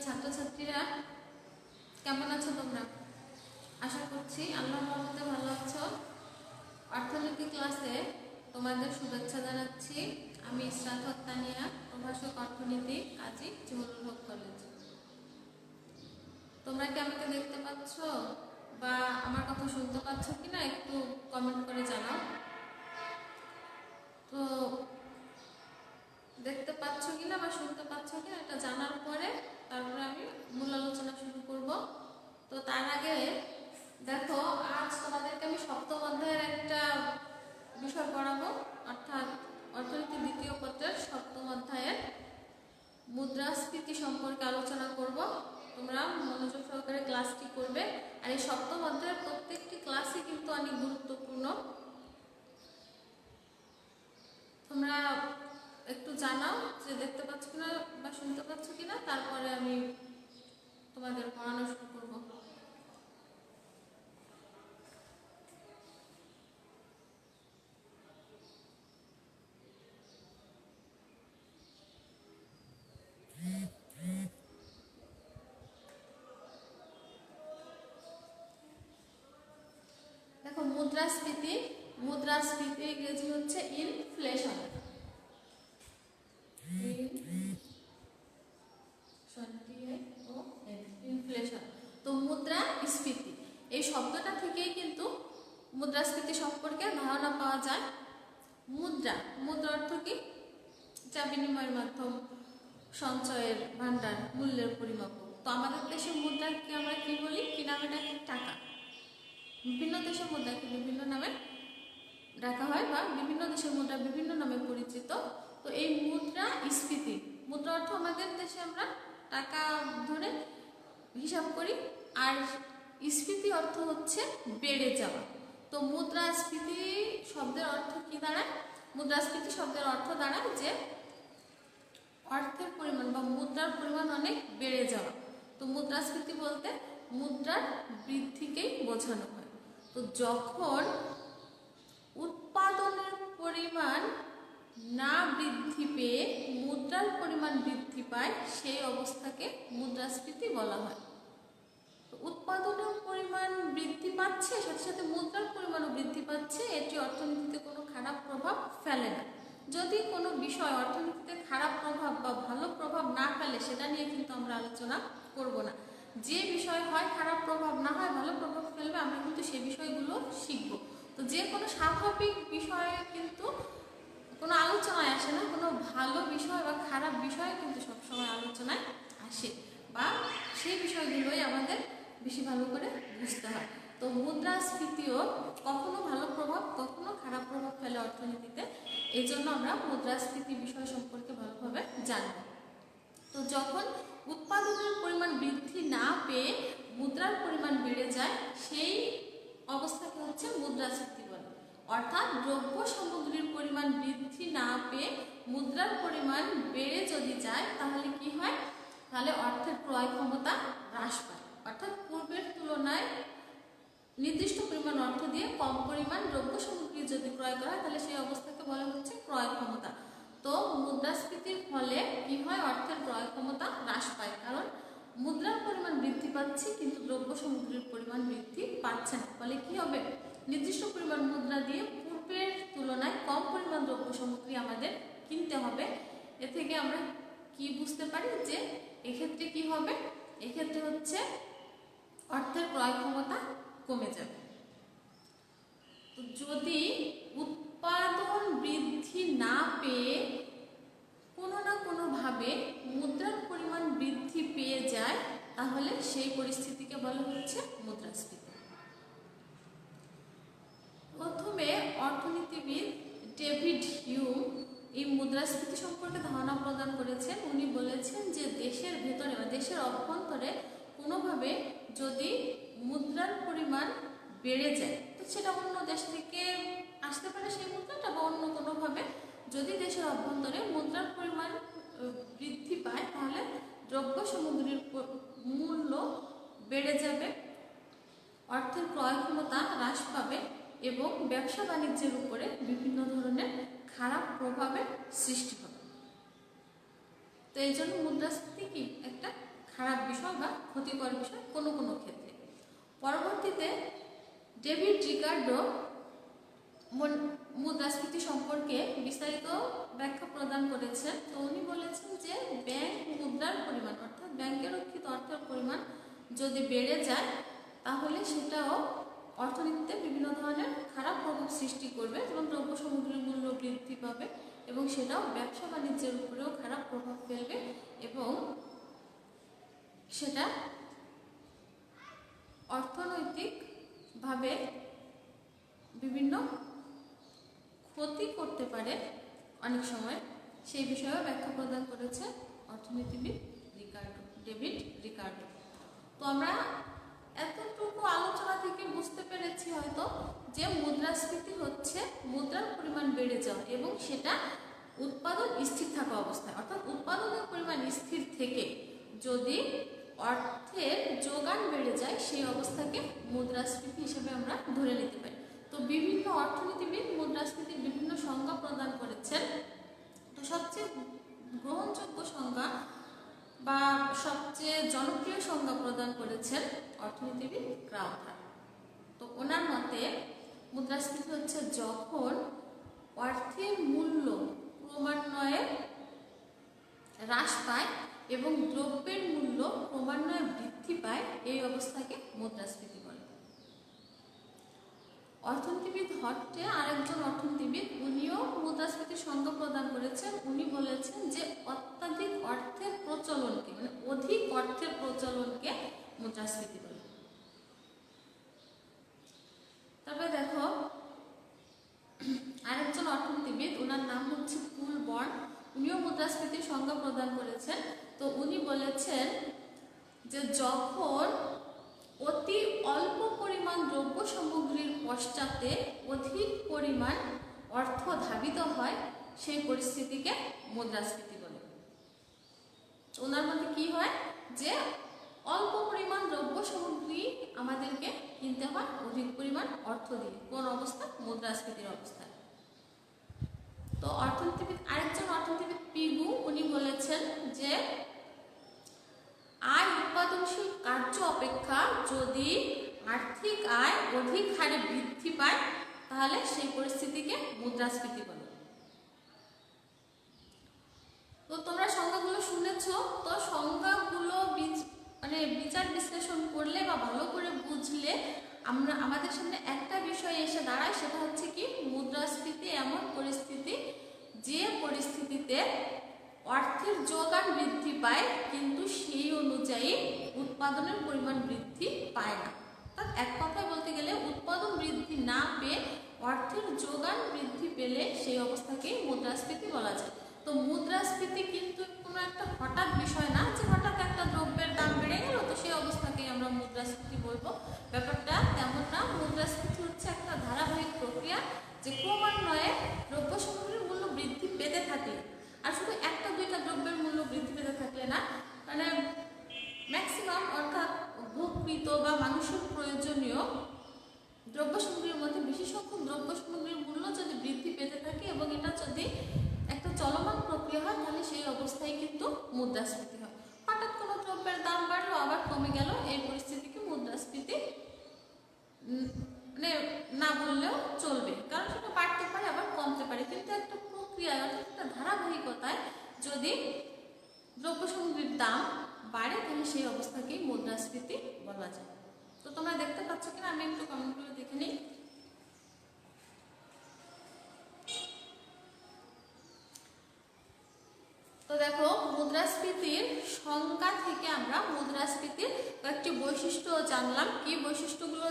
ছাত্রছাত্রীরা কেমন আছো তোমরা? আশা করছি আল্লাহর রহমতে ভালো আছো। অর্থনীতি ক্লাসে তোমাদের শুভেচ্ছা জানাচ্ছি। আমি ইসরাত হক তানিয়া, প্রভাষক অর্থনীতি, কাজী জহুরুল হক কলেজ। তোমরা কি আমাকে দেখতে পাচ্ছ বা আমার কথা শুনতে পাচ্ছ কিনা একটু কমেন্ট করে জানাও। তো দেখতে পাচ্ছ কিনা বা শুনতে পাচ্ছ কিনা এটা জানার পরে তারপরে আমি মূল আলোচনা শুরু করব। তো তার আগে দেখো, আজ তোমাদেরকে আমি সপ্তম অধ্যায়ের একটা বিষয় পড়াবো, অর্থাৎ অর্থনীতি দ্বিতীয় পত্রের সপ্তম অধ্যায়ের মুদ্রাস্ফীতি সম্পর্কে আলোচনা করব। তোমরা মনোযোগ সহকারে ক্লাসটি করবে। আর এই সপ্তম অধ্যায়ের প্রত্যেকটি ক্লাসই কিন্তু অনেক গুরুত্বপূর্ণ। তোমরা একটু জানাও যে দেখতে পাচ্ছ কিনা বা শুনতে পাচ্ছ কিনা, তারপরে আমি তোমাদের পড়ানো শুরু করবো। দেখো, মুদ্রাস্ফীতি ইংরেজি হচ্ছে ইনফ্লেশন। ইনফ্লেশন। তো মুদ্রাস্ফীতি এই শব্দটা থেকেই কিন্তু মুদ্রাস্ফীতি সম্পর্কে ধারণা পাওয়া যায়। মুদ্রা অর্থ কি? যা বিনিময়ের মাধ্যম, সঞ্চয়ের ভান্ডার, মূল্যের পরিমাপ। তো আমাদের দেশের মুদ্রাকে আমরা কি বলি? কি নামে ডাকি? টাকা। বিভিন্ন দেশের মুদ্রাকে বিভিন্ন নামে ডাকা হয় বা বিভিন্ন দেশের মুদ্রা বিভিন্ন নামে পরিচিত। তো এই মুদ্রাস্ফীতি, মুদ্রা অর্থ আমাদের দেশে আমরা টাকা ধরে হিসাব করি, আর স্ফীতি অর্থ হচ্ছে বেড়ে যাওয়া। তো মুদ্রাস্ফীতি শব্দের অর্থ কি দাঁড়ায়? মুদ্রাস্ফীতি শব্দের অর্থ দাঁড়ায় যে অর্থের পরিমাণ বা মুদ্রার পরিমাণ অনেক বেড়ে যাওয়া। তো মুদ্রাস্ফীতি বলতে মুদ্রার বৃদ্ধিকেই বোঝানো হয়। তো যখন উৎপাদনের পরিমাণ না বৃদ্ধি পেয়ে মুদ্রার পরিমাণ বৃদ্ধি পায়, সেই অবস্থাকে মুদ্রাস্ফীতি বলা হয়। উৎপাদনের পরিমাণ বৃদ্ধি পাচ্ছে, সাথে সাথে মুদ্রার পরিমাণও বৃদ্ধি পাচ্ছে, এটি অর্থনীতিতে কোনো খারাপ প্রভাব ফেলে না। যদি কোনো বিষয় অর্থনীতিতে খারাপ প্রভাব বা ভালো প্রভাব না ফেলে, সেটা নিয়ে কিন্তু আমরা আলোচনা করব না। যে বিষয় হয় খারাপ প্রভাব, না হয় ভালো প্রভাব ফেলবে, আমরা কিন্তু সেই বিষয়গুলো শিখব। তো যে কোনো স্বাভাবিক বিষয়ে কিন্তু কোনো আলোচনায় আসে না, কোনো ভালো বিষয় বা খারাপ বিষয় কিন্তু সবসময় আলোচনায় আসে, বা সেই বিষয়গুলোই আমাদের বেশি ভালো করে বুঝতে হয়। তো মুদ্রাস্ফীতিও কখনো ভালো প্রভাব কখনো খারাপ প্রভাব ফেলে অর্থনীতিতে। এই জন্য আমরা মুদ্রাস্ফীতি বিষয় সম্পর্কে ভালোভাবে জানব। তো যখন উৎপাদনের পরিমাণ বৃদ্ধি না পেয়ে মুদ্রার পরিমাণ বেড়ে যায়, সেই অবস্থাকে হচ্ছে মুদ্রাস্ফীতি বলে। অর্থাৎ দ্রব্য সামগ্রীর পরিমাণ বৃদ্ধি না পেয়ে মুদ্রার পরিমাণ বেড়ে যদি যায়, তাহলে কি হয়? তাহলে অর্থের ক্রয় ক্ষমতা হ্রাস পায়। অর্থাৎ পূর্বের তুলনায় নির্দিষ্ট পরিমাণ অর্থ দিয়ে কম পরিমাণ দ্রব্য সামগ্রী যদি ক্রয় করা হয়, তাহলে সেই অবস্থাকে বলা হচ্ছে ক্রয় ক্ষমতা। তো মুদ্রাস্ফীতির ফলে কি হয়? অর্থের ক্রয় ক্ষমতা হ্রাস পায়, কারণ মুদ্রার পরিমাণ বৃদ্ধি পাচ্ছে কিন্তু দ্রব্য সামগ্রীর পরিমাণ বৃদ্ধি পাচ্ছে না। ফলে কি হবে? নির্দিষ্ট পরিমাণ মুদ্রা দিয়ে পূর্বের তুলনায় কম পরিমাণ দ্রব্য সামগ্রী আমাদের কিনতে হবে। এ থেকে আমরা কি বুঝতে পারি যে এক্ষেত্রে কি হবে? এক্ষেত্রে হচ্ছে অর্থের ক্রয় ক্ষমতা কমে যাবে। তো যদি উৎপাদন বৃদ্ধি না পেয়ে কোনো না কোনোভাবে মুদ্রার পরিমাণ বৃদ্ধি পেয়ে যায়, তাহলে সেই পরিস্থিতিকে বলা হচ্ছে মুদ্রাস্ফীতি। প্রথমে অর্থনীতিবিদ ডেভিড হিউম এই মুদ্রাস্ফীতি সম্পর্কে ধারণা প্রদান করেছেন। উনি বলেছেন যে দেশের ভেতরে বা দেশের অভ্যন্তরে কোনোভাবে যদি মুদ্রার পরিমাণ বেড়ে যায়, তো সেটা অন্য দেশ থেকে আসতে পারে সেই মুদ্রাটা, বা অন্য কোনোভাবে যদি দেশের অভ্যন্তরে মুদ্রার পরিমাণ বৃদ্ধি পায়, তাহলে দ্রব্য সামগ্রীর মূল্য বেড়ে যাবে, অর্থের ক্রয় ক্ষমতা হ্রাস পাবে এবং ব্যবসা বাণিজ্যের উপরে বিভিন্ন ধরনের খারাপ প্রভাবের সৃষ্টি হবে। তো এই জন্য মুদ্রাস্ফীতি কি একটা খারাপ বিষয় বা ক্ষতিকর বিষয় কোনো কোনো ক্ষেত্রে। পরবর্তীতে ডেভিড রিকার্ডো মুদ্রাস্ফীতি সম্পর্কে বিস্তারিত ব্যাখ্যা প্রদান করেছেন। তো উনি বলেছেন যে ব্যাংক মুদ্রার পরিমাণ অর্থাৎ ব্যাংকে রক্ষিত অর্থের পরিমাণ যদি বেড়ে যায় তাহলে সেটাও অর্থনীতিতে বিভিন্ন ধরনের খারাপ প্রভাব সৃষ্টি করবে, যেমন দ্রব্য সামগ্রীর মূল্য বৃদ্ধি পাবে এবং সেটাও ব্যবসা বাণিজ্যের উপরেও খারাপ প্রভাব ফেলবে এবং সেটা অর্থনৈতিকভাবে বিভিন্ন ক্ষতি করতে পারে অনেক সময়। সেই বিষয়েও ব্যাখ্যা প্রদান করেছে অর্থনীতিবিদ ডেভিড রিকার্ডো। তো আমরা এতটুকু আলোচনা থেকে বুঝতে পেরেছি হয়তো যে মুদ্রাস্ফীতি হচ্ছে মুদ্রার পরিমাণ বেড়ে যাওয়া এবং সেটা উৎপাদন স্থির থাকা অবস্থায়, অর্থাৎ উৎপাদনের পরিমাণ স্থির থেকে যদি অর্থের যোগান বেড়ে যায় সেই অবস্থাকে মুদ্রাস্ফীতি হিসেবে আমরা ধরে নিতে পারি। তো বিভিন্ন অর্থনীতিবিদ মুদ্রাস্ফীতির বিভিন্ন সংজ্ঞা প্রদান করেছেন। তো সবচেয়ে গ্রহণযোগ্য সংজ্ঞা বা সবচেয়ে জনপ্রিয় সংজ্ঞা প্রদান করেছেন অর্থনীতিবিদ ক্রাউথার। তো ওনার মতে মুদ্রাস্ফীতি হচ্ছে যখন অর্থের মূল্য ক্রমান্বয়ে হ্রাস পায় এবং দ্রব্যের মূল্য ক্রমান্বয়ে বৃদ্ধি পায়, এই অবস্থাকে মুদ্রাস্ফীতি বলে। অর্থনীতিবিদ হট্টে আরেকজন অর্থনীতিবিদ, উনিও মুদ্রাস্ফীতির সংজ্ঞা প্রদান করেছেন। উনি বলেছেন যে অত্যাধিক অর্থের প্রচলনকে, মানে অধিক অর্থের প্রচলনকে মুদ্রাস্ফীতি বলে। তবে দেখো আরেকজন অর্থনীতিবিদ, ওনার নাম হচ্ছে পুল বর্ন, উনিও মুদ্রাস্ফীতির সংজ্ঞা প্রদান করেছেন। তো উনি বলেছেন যে যখন অতি অল্প পরিমাণ দ্রব্য সামগ্রীর পশ্চাতে অধিক পরিমাণ অর্থ ধাবিত হয় সেই পরিস্থিতিকে মুদ্রাস্ফীতি বলে। ওনার মধ্যে কি হয় যে অল্প পরিমাণ দ্রব্য সামগ্রী আমাদেরকে কিনতে হয় অধিক পরিমাণ অর্থ দিয়ে, কোন অবস্থা? মুদ্রাস্ফীতির অবস্থায়। তো আরেকজন অর্থনীতিবিদ পিগু, উনি বলেছেন যে আয় উৎপাদনশীল কার্য অপেক্ষা যদি আর্থিক আয় অধিক হারে বৃদ্ধি পায় তাহলে সেই পরিস্থিতিকে মুদ্রাস্ফীতি বলে। তো তোমরা সংজ্ঞাগুলো শুনেছো। তো সংজ্ঞাগুলো বিচার বিশ্লেষণ করলে বা ভালো করে বুঝলে আমাদের সামনে একটা বিষয় এসে দাঁড়ায়, সেটা হচ্ছে কি মুদ্রাস্ফীতি এমন পরিস্থিতি যে পরিস্থিতিতে অর্থের যোগান বৃদ্ধি পায় কিন্তু সেই অনুযায়ী উৎপাদনের পরিমাণ বৃদ্ধি পায় না। অর্থাৎ এক কথায় বলতে গেলে উৎপাদন বৃদ্ধি না পেয়ে অর্থের যোগান বৃদ্ধি পেলে সেই অবস্থাকেই মুদ্রাস্ফীতি বলা যায়। তো মুদ্রাস্ফীতি কিন্তু কোনো একটা হঠাৎ বিষয় না যে হঠাৎ একটা দ্রব্যের দাম বেড়ে গেল তো সেই অবস্থাকেই আমরা মুদ্রাস্ফীতি বলবো, ব্যাপারটা তেমন না। মুদ্রাস্ফীতি হচ্ছে একটা ধারাবাহিক প্রক্রিয়া যে ক্রমান্বয়ে দ্রব্য সামগ্রীর মূল্য বৃদ্ধি পেতে থাকে। আর শুধু একটা দুইটা দ্রব্যের মূল্য বৃদ্ধি পেতে থাকলে না, মানে ম্যাক্সিমাম অর্থাৎ ভোগকৃত বা মানুষের প্রয়োজনীয় দ্রব্য সামগ্রীর মধ্যে বেশি সংখ্যক দ্রব্য সামগ্রীর মূল্য যদি বৃদ্ধি পেতে থাকে এবং এটা যদি একটা চলমান প্রক্রিয়া হয় তাহলে সেই অবস্থায় কিন্তু মুদ্রাস্ফীতি হয়। হঠাৎ কোনো দ্রব্যের দাম বাড়লো আবার কমে গেল, এই পরিস্থিতিকে মুদ্রাস্ফীতি মানে না বললেও চলবে, কারণ সেটা বাড়তে পারে আবার কমতে পারে, কিন্তু একটা প্রক্রিয়ায় অর্থাৎ একটা ধারাবাহিকতায় যদি দ্রব্য সামগ্রীর দাম বাড়ে তাহলে সেই অবস্থাকেই মুদ্রাস্ফীতি বলা যায়। তো তোমরা দেখতে পাচ্ছ কিনা আমি একটু কমেন্টগুলো দেখে নিই। তো দেখো মুদ্রাস্ফীতির সংজ্ঞা থেকে আমরা মুদ্রাস্ফীতির কয়েকটি বৈশিষ্ট্য জানলাম। কি বৈশিষ্ট্যগুলো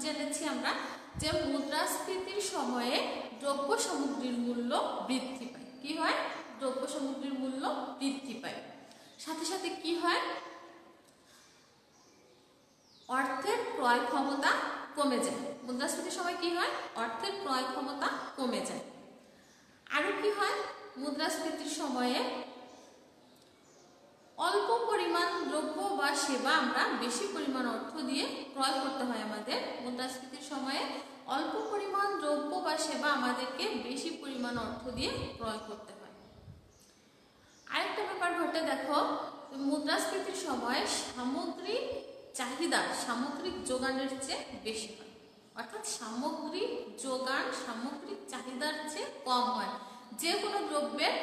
জেনেছি আমরা? যে মুদ্রাস্ফীতির সময়ে দ্রব্য সামগ্রীর মূল্য বৃদ্ধি পায়। কি হয়? দ্রব্য সামগ্রীর মূল্য বৃদ্ধি পায়। সাথে সাথে কি হয়? অর্থের ক্রয় ক্ষমতা কমে যায়। মুদ্রাস্ফীতির সময় কি হয়? অর্থের ক্রয় ক্ষমতা কমে যায়। আরো কি হয়? মুদ্রাস্ফীতির সময়ে অল্প পরিমাণ দ্রব্য বা সেবা আমরা বেশি পরিমাণ অর্থ দিয়ে ক্রয় করতে হয় আমাদের। মুদ্রাস্ফীতির সময়ে অল্প পরিমাণ দ্রব্য বা সেবা আমাদেরকে বেশি পরিমাণ অর্থ দিয়ে ক্রয় করতে হয়। আরেকটা ব্যাপার ঘটে দেখো, মুদ্রাস্ফীতির সময় সামগ্রিক চাহিদা সামগ্রিক যোগানের চেয়ে বেশি হয়, অর্থাৎ সামগ্রিক যোগান সামগ্রিক চাহিদার চেয়ে কম হয়। যে কোনো দ্রব্যের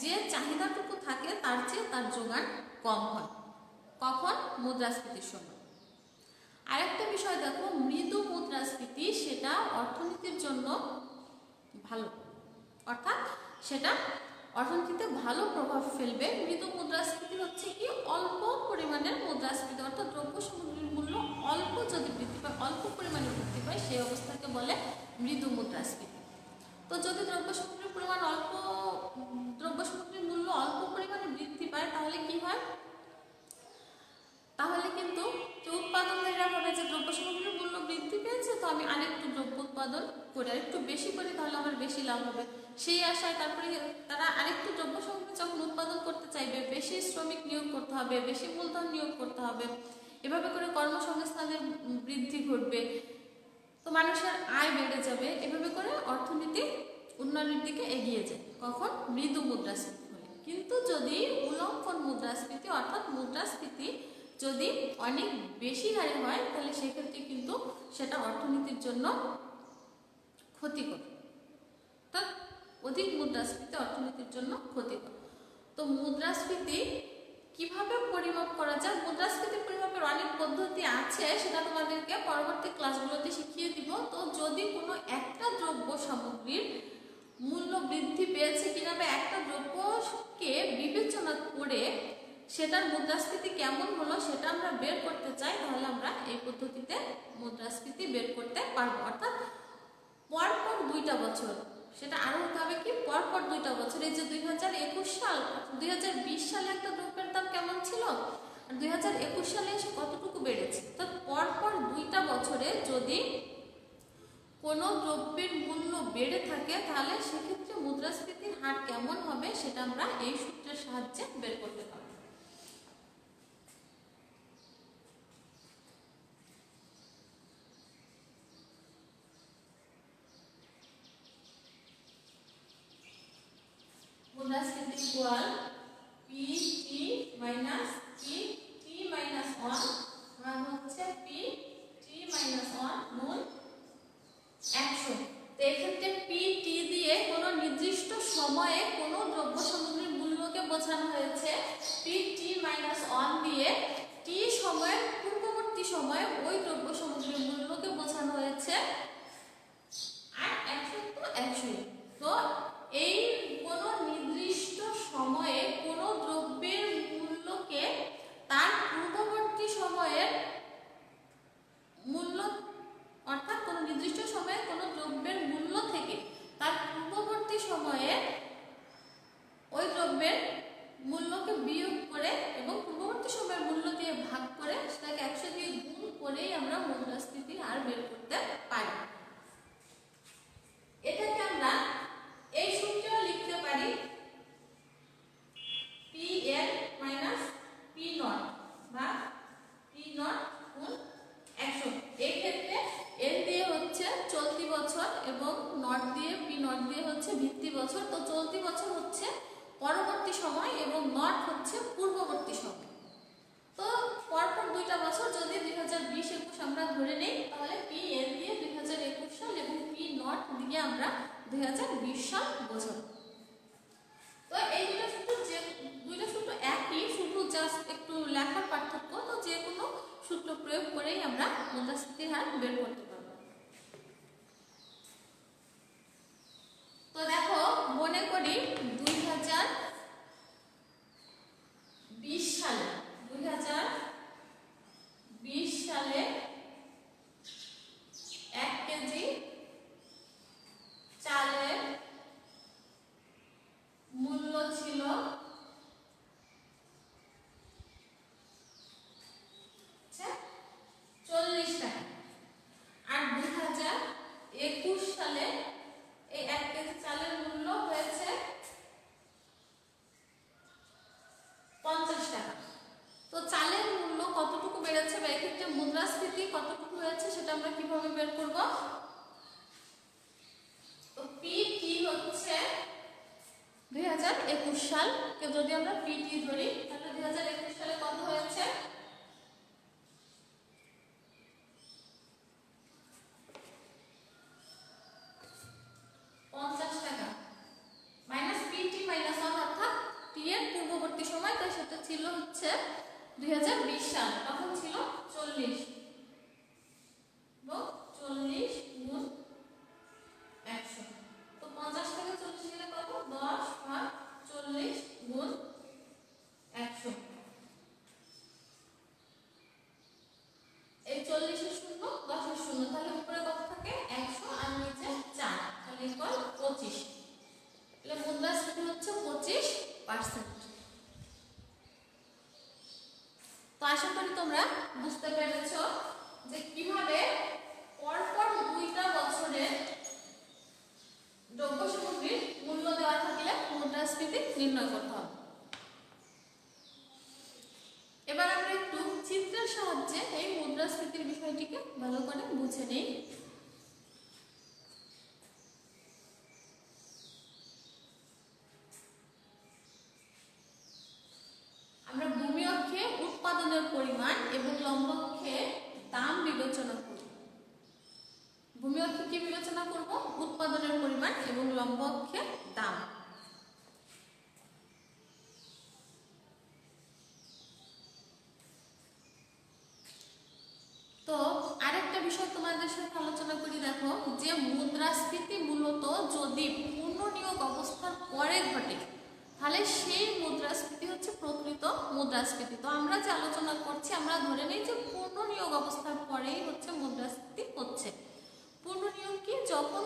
যে চাহিদাটুকু থাকে তার চেয়ে তার যোগান কম হয়। কখন? মুদ্রাস্ফীতির সময়। আরেকটা বিষয় দেখো, মৃদু মুদ্রাস্ফীতি সেটা অর্থনীতির জন্য ভালো, অর্থাৎ সেটা অর্থনীতিতে ভালো প্রভাব ফেলবে। মৃদু মুদ্রাস্ফীতি হচ্ছে কি, অল্প পরিমাণের মুদ্রাস্ফীতি, অর্থাৎ দ্রব্য সামগ্রীর মূল্য অল্প যদি বৃদ্ধি পায়, অল্প পরিমাণে বৃদ্ধি পায়, সেই অবস্থাকে বলে মৃদু মুদ্রাস্ফীতি। তো যদি দ্রব্য সামগ্রীর পরিমাণ অল্প, দ্রব্য সামগ্রীর মূল্য অল্প পরিমাণে বৃদ্ধি পায়, তাহলে কি হয়? তাহলে কিন্তু উৎপাদনকারীরা ভাবে যে দ্রব্য সামগ্রীর মূল্য বৃদ্ধি পেয়েছে, তো আমি আরেকটু দ্রব্য উৎপাদন করে আরেকটু বেশি করি, তাহলে আমার বেশি লাভ হবে। সেই আশায় তারপরে তারা আরেকটু দ্রব্য সামগ্রী যখন উৎপাদন করতে চাইবে, বেশি শ্রমিক নিয়োগ করতে হবে, বেশি মূলধন নিয়োগ করতে হবে, এভাবে করে কর্মসংস্থানের বৃদ্ধি ঘটবে, তো মানুষের আয় বেড়ে যাবে, এভাবে করে অর্থনীতি উন্নয়নের দিকে এগিয়ে যায়। কখন? মৃদু মুদ্রাস্ফীতি হলে। কিন্তু যদি উল্লম্ফন মুদ্রাস্ফীতি অর্থাৎ মুদ্রাস্ফীতি যদি অনেক বেশি হারে হয়, তাহলে সেক্ষেত্রে কিন্তু সেটা অর্থনীতির জন্য ক্ষতিকর, অর্থাৎ অধিক মুদ্রাস্ফীতি অর্থনীতির জন্য ক্ষতিকর। তো মুদ্রাস্ফীতি কিভাবে পরিমাপ করা যায়? মুদ্রাস্ফীতি পরিমাপের অনেক পদ্ধতি আছে, সেটা তোমাদেরকে পরবর্তী ক্লাসগুলোতে শিখিয়ে দিব। তো যদি কোনো একটা দ্রব্য সামগ্রীর মূল্য বৃদ্ধি পেয়েছে কিনা বা একটা দ্রব্যকে বিবেচনা করে সেটার মুদ্রাস্ফীতি কেমন হলো সেটা আমরা বের করতে চাই, তাহলে আমরা এই পদ্ধতিতে মুদ্রাস্ফীতি বের করতে পারবো। অর্থাৎ পরপর 2টা বছর, সেটা আরো হতে হবে কি, পরপর 2টা বছর। এই যে 2021 সাল, 2020 সালে একটা দ্রব্যের দাম কেমন ছিল, আর 2021 সালে এসে কতটুকু বেড়েছে। তো পরপর 2টা বছরে যদি কোনো দ্রব্যের মূল্য বেড়ে থাকে, তাহলে সেক্ষেত্রে মুদ্রাস্ফীতির হার কেমন হবে সেটা আমরা এই সূত্রের সাহায্যে বের করতে পারবো। মুদ্রাস্ফীতি equal PT minus PT minus 1 ভাগ হচ্ছে PT মাইনাস 1 গুণ 100। তো এক্ষেত্রে PT দিয়ে কোনো নির্দিষ্ট সময়ে কোনো দ্রব্য সামগ্রীর মূল্যকে বোঝানো হয়েছে, PT মাইনাস 1 দিয়ে T সময়ের পূর্ববর্তী সময়ে ওই দ্রব্য সামগ্রীর মূল্যকে বোঝানো হয়েছে, আর 100 তো 100। তো এই কোনো নির্দিষ্ট সময়ে কোনো দ্রব্যের মূল্যকে তার পূর্ববর্তী সময়ের মূল্য, অর্থাৎ কোনো নির্দিষ্ট সময়ে কোনো দ্রব্যের মূল্য থেকে তার পূর্ববর্তী সময়ে ওই দ্রব্যের মূল্যকে বিয়োগ করে এবং পূর্ববর্তী সময়ের মূল্য দিয়ে ভাগ করে সেটাকে 100 দিয়ে গুণ করেই আমরা মুদ্রাস্ফীতির হার বের করতে পারি। এটাকে আমরা এই সূত্রেও লিখতে পারি PN মাইনাস P0 বা P0 গুণ 100। এই ক্ষেত্রে N দিয়ে হচ্ছে চলতি বছর এবং নট দিয়ে P0 দিয়ে হচ্ছে ভিত্তি বছর। তো চলতি বছর হচ্ছে পরবর্তী সময় এবং নট হচ্ছে পূর্ববর্তী সময়। তো পরপর 2টা বছর যদি 2020-21 আমরা ধরে নেই, তাহলে PN দিয়ে 2021 সাল এবং P0 দিয়ে আমরা 2020 সাল বোঝাবো। তো এই দুটো সূত্র একই, শুধু জাস্ট একটু লেখার পার্থক্য। তো যে কোনো সূত্র প্রয়োগ করেই আমরা মুদ্রাস্ফীতির হার বের করতে পারবো। তো দেখো, মনে করি 2020 সালে 1 কেজি চালের মূল্য ছিল 40 টাকা, আর 2021 সালে এই 1 কেজি চালের মূল্য হয়েছে 50 টাকা। তো চালের মূল্য কতটুকু বেড়েছে বা এক্ষেত্রে মুদ্রাস্ফীতি কতটুকু হয়েছে সেটা আমরা কিভাবে বের করব? তো PT হচ্ছে 2021 সাল কে যদি আমরা PT ধরি, তাহলে 2021 সালে কত হয়েছে? 50 টাকা মাইনাস পিটি মাইনাস 1 অর্থাৎ টি এর পূর্ববর্তী সময়, তো সেটা ছিল হচ্ছে 2020 সাল, তখন ছিল 40 এবং 40 গুণ 100। তো 50 থেকে 40 গেলে কত? 10 ভাগ 40 গুণ 100। এই 40 এর শূন্য, 10 এর শূন্য, তাহলে উপরে কত থাকে? 100 আর নিচে 4, তাহলে ইকুয়াল 25। তাহলে মুদ্রাস্ফীতি হচ্ছে 25%। তো আশা করি তোমরা বুঝতে পেরেছো যে কিভাবে পরপর 2টা বছরের দ্রব্য সামগ্রীর মূল্য দেওয়া থাকলে মুদ্রাস্ফীতি নির্ণয় করতে হবে। এবার আমরা একটু চিত্রের সাহায্যে এই মুদ্রাস্ফীতির বিষয়টিকে ভালো করে বুঝে নেই। আমরা ভূমি অক্ষে উৎপাদনের পরিমাণ এবং লম্ব অক্ষে দাম বিবেচনা করব। ভূমি অক্ষে কি বিবেচনা করব? উৎপাদনের পরিমাণ এবং লম্ব অক্ষে দাম। তো আরেকটা বিষয় তোমাদের সাথে আলোচনা করি, দেখো যে মুদ্রাস্ফীতি মূলত যদি পুনর্নিয়োগ অবস্থার পরে ঘটে তাহলে সেই মুদ্রাস্ফীতি হচ্ছে প্রকৃত মুদ্রাস্ফীতি। তো আমরা যে আলোচনা করছি, আমরা ধরে নিই যে পুনর্নিয়োগ অবস্থার পরেই হচ্ছে মুদ্রাস্ফীতি হচ্ছে। পুনর্নিয়োগ কি? যখন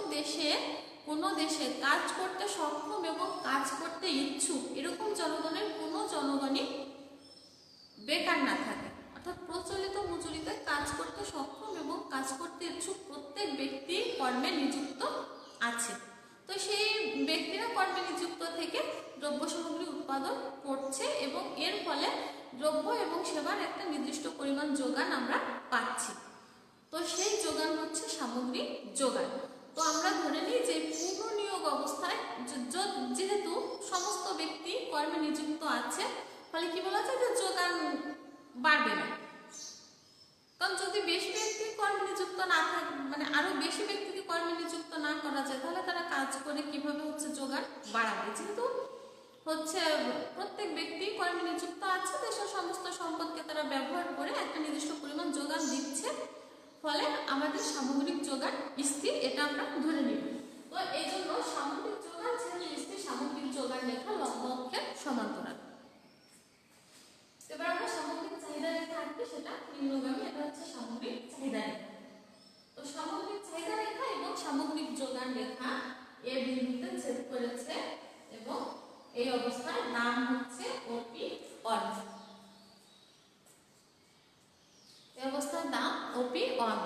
কোনো দেশে কাজ করতে সক্ষম এবং কাজ করতে ইচ্ছুক এরকম জনগণের কোনো জনগণই বেকার না থাকে, অর্থাৎ প্রচলিত মজুরিতে কাজ করতে সক্ষম এবং কাজ করতে ইচ্ছুক প্রত্যেক ব্যক্তি কর্মে নিযুক্ত আছে। তো সেই ব্যক্তিরা কর্মে নিযুক্ত থেকে দ্রব্য সামগ্রী উৎপাদন করছে এবং এর ফলে দ্রব্য এবং সেবার একটা নির্দিষ্ট পরিমাণ যোগান আমরা পাচ্ছি। তো সেই যোগান হচ্ছে সামগ্রিক যোগান। তো আমরা ধরে নিই যে পুনর্নিয়োগ অবস্থায় যেহেতু সমস্ত ব্যক্তি কর্মে নিযুক্ত আছে, ফলে কি বলা যায় যে যোগান বাড়বে না। কারণ যদি বেশি ব্যক্তি কর্মে নিযুক্ত না থাকে, মানে আরো বেশি ব্যক্তিকে কর্মে নিযুক্ত না করা যায়, তাহলে তারা কাজ করে কিভাবে হচ্ছে যোগান বাড়াবে। যেহেতু হচ্ছে প্রত্যেক ব্যক্তি কর্মে নিযুক্ত আছে, দেশের সমস্ত সম্পদকে তারা ব্যবহার করে একটা নির্দিষ্ট পরিমাণ যোগান দিচ্ছে, ফলে আমাদের সামগ্রিক যোগান স্থির, এটা আমরা ধরে নিব। তো এই জন্য সামগ্রিক যোগান যেহেতু স্থির, সামগ্রিক যোগান রেখা লম্ব অক্ষের সমান্তরাল। এবার আমরা সামগ্রিক চাহিদা রেখা আঁকবো, সেটা নিম্নগামী, এটা হচ্ছে সামগ্রিক চাহিদা রেখা। তো সামগ্রিক চাহিদা রেখা এবং সামগ্রিক যোগান রেখা এ বিন্দুতে ছেদ করেছে এবং এই অবস্থায় নাম হচ্ছে OP1। এই অবস্থার নাম OP1।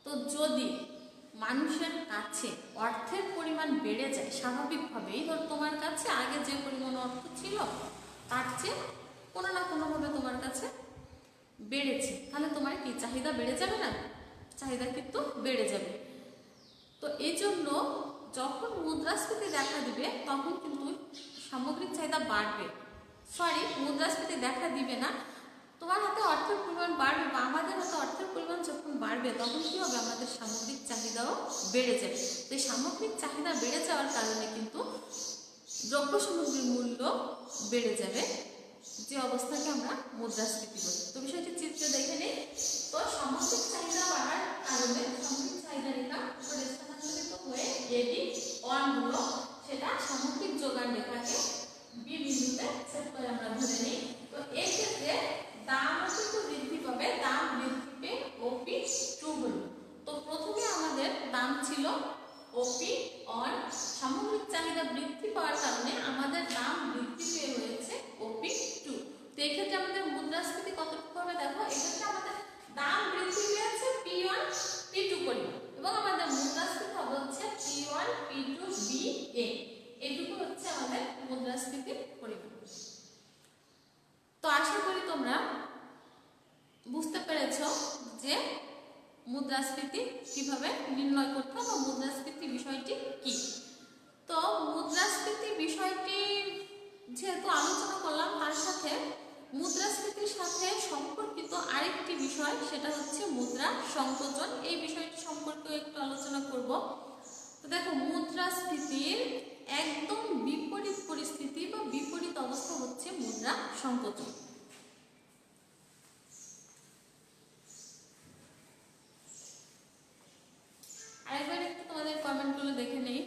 তো যদি মানুষের কাছে অর্থের পরিমাণ বেড়ে যায় স্বাভাবিকভাবেই, ধর তোমার কাছে আগে যে পরিমাণ অর্থ ছিল তার চেয়ে কোনো না কোনোভাবে তোমার কাছে বেড়েছে, তাহলে তোমার কি চাহিদা বেড়ে যাবে না? চাহিদা কিন্তু বেড়ে যাবে। তো এই জন্য যখন মুদ্রাস্ফীতি দেখা দিবে তখন কিন্তু সামগ্রিক চাহিদা বাড়বে। মুদ্রাস্ফীতি দেখা দিবে না, তোমার হাতে অর্থের পরিমাণ বাড়বে বা আমাদের হাতে অর্থের পরিমাণ যখন বাড়বে তখন কি হবে? আমাদের সামগ্রিক চাহিদাও বেড়ে যাবে। তো এই সামগ্রিক চাহিদা বেড়ে যাওয়ার কারণে কিন্তু দ্রব্য সামগ্রীর মূল্য বেড়ে যাবে, যে অবস্থাকে আমরা মুদ্রাস্ফীতি বলি। তো বিষয়টি চিত্রে দেখে নেই। তো সামগ্রিক চাহিদা বাড়ার কারণে সামগ্রিক চাহিদা রেখা উপরে স্থানান্তরিত হয়ে AB1 হলো, সেটা সামগ্রিক যোগান রেখাকে বি বিন্দুতে ছেদ করে আমরা ধরে নিই। তো এই ক্ষেত্রে দামও কিন্তু বৃদ্ধি পাবে, দাম বৃদ্ধি পেয়ে OP2 হলো। তো প্রথমে আমাদের দাম ছিল OP1, সামগ্রিক চাহিদা বৃদ্ধি পাওয়ার কারণে আমাদের দাম বৃদ্ধি পেয়ে হয়েছে OP2। তো এই ক্ষেত্রে আমাদের মুদ্রাস্ফীতি কতটুকু হবে? দেখো এক্ষেত্রে আমাদের দাম বৃদ্ধি পেয়েছে P1 P2 পরিমাণ এবং আমাদের মুদ্রাস্ফীতি হবে হচ্ছে P1 P2 BA, এইটুকু হচ্ছে আমাদের মুদ্রাস্ফীতির পরিমাণ। তো আশা করি তোমরা বুঝতে পেরেছো যে মুদ্রাস্ফীতি কিভাবে নির্ণয় করতে হবে, মুদ্রাস্ফীতি বিষয়টি কি। তো মুদ্রাস্ফীতি বিষয়টি যেহেতু আলোচনা করলাম, তার সাথে মুদ্রা সংকোচন, এই বিষয়টি সম্পর্কে একটু আলোচনা করব। তো দেখো, মুদ্রাস্ফীতির একদম বিপরীত পরিস্থিতি বা বিপরীত অবস্থা হচ্ছে মুদ্রা সংকোচন। আরেকবার একটু তোমাদের কমেন্টগুলো দেখে নেই।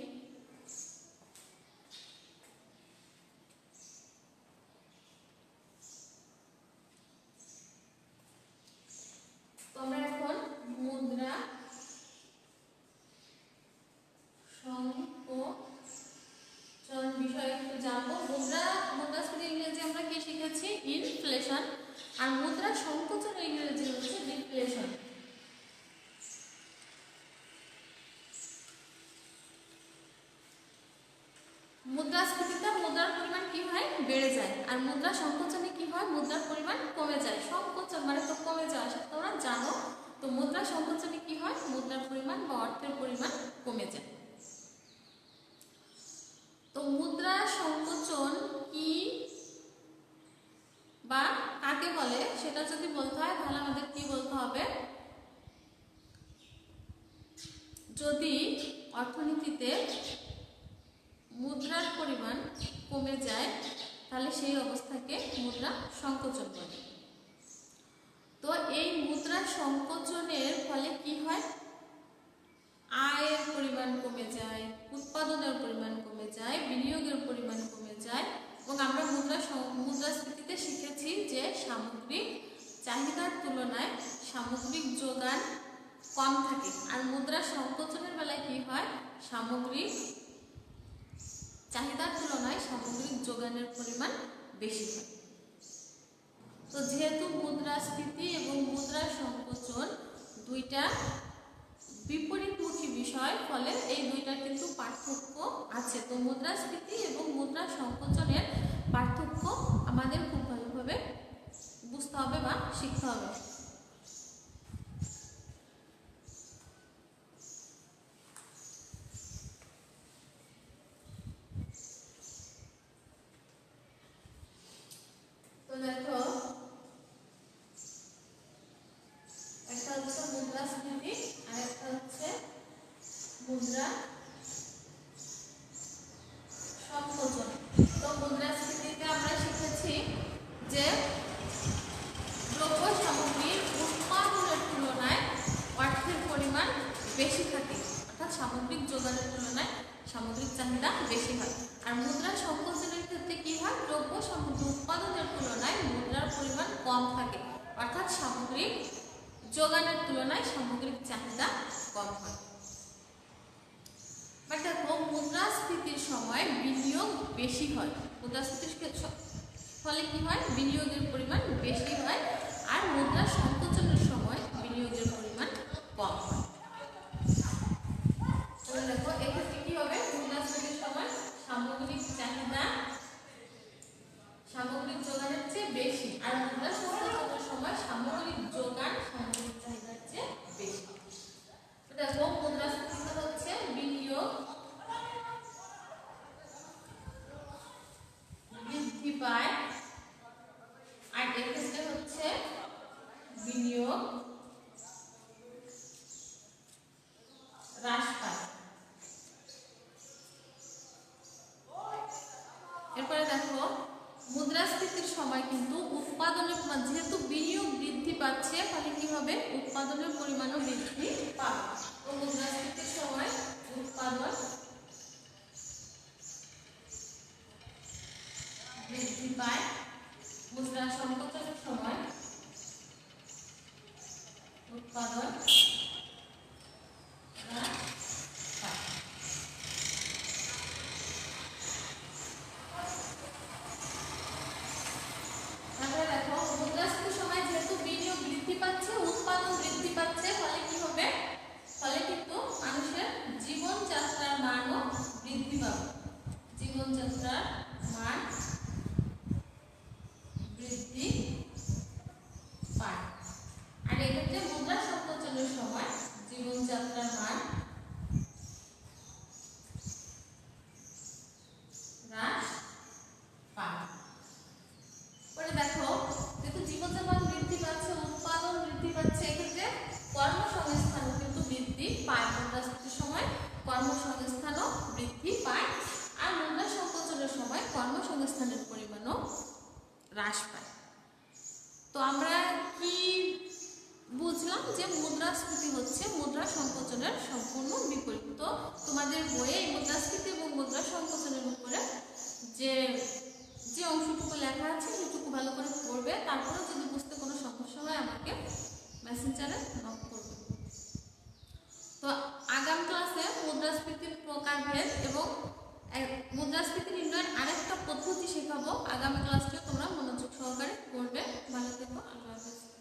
তোমরা এখন মুদ্রা সংকোচন বিষয়ে একটু জানবো। মুদ্রাস্ফীতি ইংরেজি আমরা কি শিখেছি? ইনফ্লেশন। আর মুদ্রা সংকোচন ইংরেজি হচ্ছে ডিফ্লেশন। মুদ্রাস্ফীতিতে মুদ্রার পরিমাণ কি হয়? বেড়ে যায়। আর মুদ্রা সংকোচনে কি হয়? মুদ্রার পরিমাণ কমে যায়। সংকোচন মানে তো কমে যাওয়া, সেটা তোমরা জানো। তো মুদ্রা সংকোচনে কি হয়? মুদ্রার পরিমাণ বা অর্থের পরিমাণ কমে যায়। তো মুদ্রা সংকোচন কি বা কাকে বলে সেটা যদি বলতে হয় তাহলে আমাদের কি বলতে হবে? যদি অর্থনীতিতে মুদ্রার পরিমাণ কমে যায় তাহলে সেই অবস্থাকে মুদ্রা সংকোচন বলে। তো এই মুদ্রা সংকোচনের ফলে কি হয়? আয়ের পরিমাণ কমে যায়, উৎপাদনের পরিমাণ কমে যায়, বিনিয়োগের পরিমাণ কমে যায়। এবং আমরা মুদ্রাস্ফীতিতে শিখেছি যে সামগ্রিক চাহিদার তুলনায় সামগ্রিক যোগান কম থাকে। আর মুদ্রা সংকোচনের বেলায় কি হয়? সামগ্রিক চাহিদার তুলনায় সামগ্রিক যোগানের পরিমাণ বেশি হয়। তো যেহেতু মুদ্রাস্ফীতি এবং মুদ্রা সংকোচন দুইটা বিপরীতমুখী বিষয়, ফলে এই দুইটার কিন্তু পার্থক্য আছে। তো মুদ্রাস্ফীতি এবং মুদ্রা সংকোচনের পার্থক্য আমাদের খুব ভালোভাবে বুঝতে হবে বা শিখতে হবে। তো দেখো, একটা হচ্ছে মুদ্রাস্ফীতি আর একটা হচ্ছে মুদ্রা সংকোচন। তো মুদ্রাস্ফীতিতে আমরা শিখেছি যে দ্রব্য সামগ্রীর উৎপাদনের তুলনায় অর্থের পরিমাণ বেশি থাকে, অর্থাৎ সামগ্রিক যোগানের তুলনায় সামগ্রিক চাহিদা বেশি হয়। আর মুদ্রা সংকোচনের ক্ষেত্রে কি হয়? দ্রব্য সামগ্রী উৎপাদনের তুলনায় মুদ্রার পরিমাণ কম থাকে, অর্থাৎ সামগ্রিক যোগানের তুলনায় সামগ্রিক চাহিদা কম হয়। দেখো, মুদ্রাস্ফীতির সময় বিনিয়োগ বেশি হয়। মুদ্রাস্ফীতির ফলে কি হয়? বিনিয়োগের পরিমাণ বেশি হয়। আর মুদ্রা সংকোচনের সময় বিনিয়োগের পরিমাণ কম হয়। দেখো, এক্ষেত্রে কি হবে? মুদ্রাস্ফীতির সময় সামগ্রিক চাহিদা সামগ্রিক যোগানের চেয়ে বেশি, আর মুদ্রা সংকোচনের সময় সামগ্রিক যোগান সামগ্রিক চাহিদার চেয়ে বেশি। দেখো, মুদ্রাস্ফীতি হচ্ছে বিনিয়োগ বৃদ্ধি পায়, আর এক্ষেত্রে হচ্ছে বিনিয়োগ হ্রাস পায়। এরপরে দেখো, মুদ্রাস্ফীতির সময় কিন্তু উৎপাদনের, যেহেতু বিনিয়োগ বৃদ্ধি পাচ্ছে ফলে কি হবে? উৎপাদনের পরিমাণও বৃদ্ধি পাবে। তো মুদ্রাস্ফীতির সময় উৎপাদন বৃদ্ধি পায়, মুদ্রা সংকোচনের সময় উৎপাদন হ্রাস পায়। তারপরে দেখো, মুদ্রাস্ফীতির সময় যেহেতু বিনিয়োগ বৃদ্ধি পাচ্ছে, উৎপাদন বৃদ্ধি পাচ্ছে, ফলে কি হবে? ফলে কিন্তু মানুষের জীবনযাত্রার মানও বৃদ্ধি পাবে। জীবনযাত্রার মান বৃদ্ধি পায়। আর এক্ষেত্রে মুদ্রা সংকোচনের সময় জীবনযাত্রার মান হ্রাস পায়। পরে দেখো, যেহেতু জীবনযাত্রার মান বৃদ্ধি পাচ্ছে, উৎপাদন বৃদ্ধি পাচ্ছে, এক্ষেত্রে কর্ম সংস্থানের পরিমাণও হ্রাস পায়। তো আমরা কি বুঝলাম যে মুদ্রাস্ফীতি হচ্ছে মুদ্রা সংকোচনের সম্পূর্ণ বিপরীত। তো তোমাদের বইয়ে এই মুদ্রাস্ফীতি এবং মুদ্রা সংকোচনের উপরে যে যে অংশটুকু লেখা আছে সেটুকু ভালো করে পড়বে। তারপরে যদি বুঝতে কোনো সমস্যা হয় আমাকে মেসেঞ্জারে নক করবে। তো আগাম ক্লাসে মুদ্রাস্ফীতির প্রকারভেদ এবং মুদ্রাস্ফীতি নির্ণয়ের আরেকটা পদ্ধতি শেখাবো। আগামী ক্লাসটা তোমরা মনোযোগ সহকারে পড়বে। ভালো থেকো। আল্লাহ হাফেজ।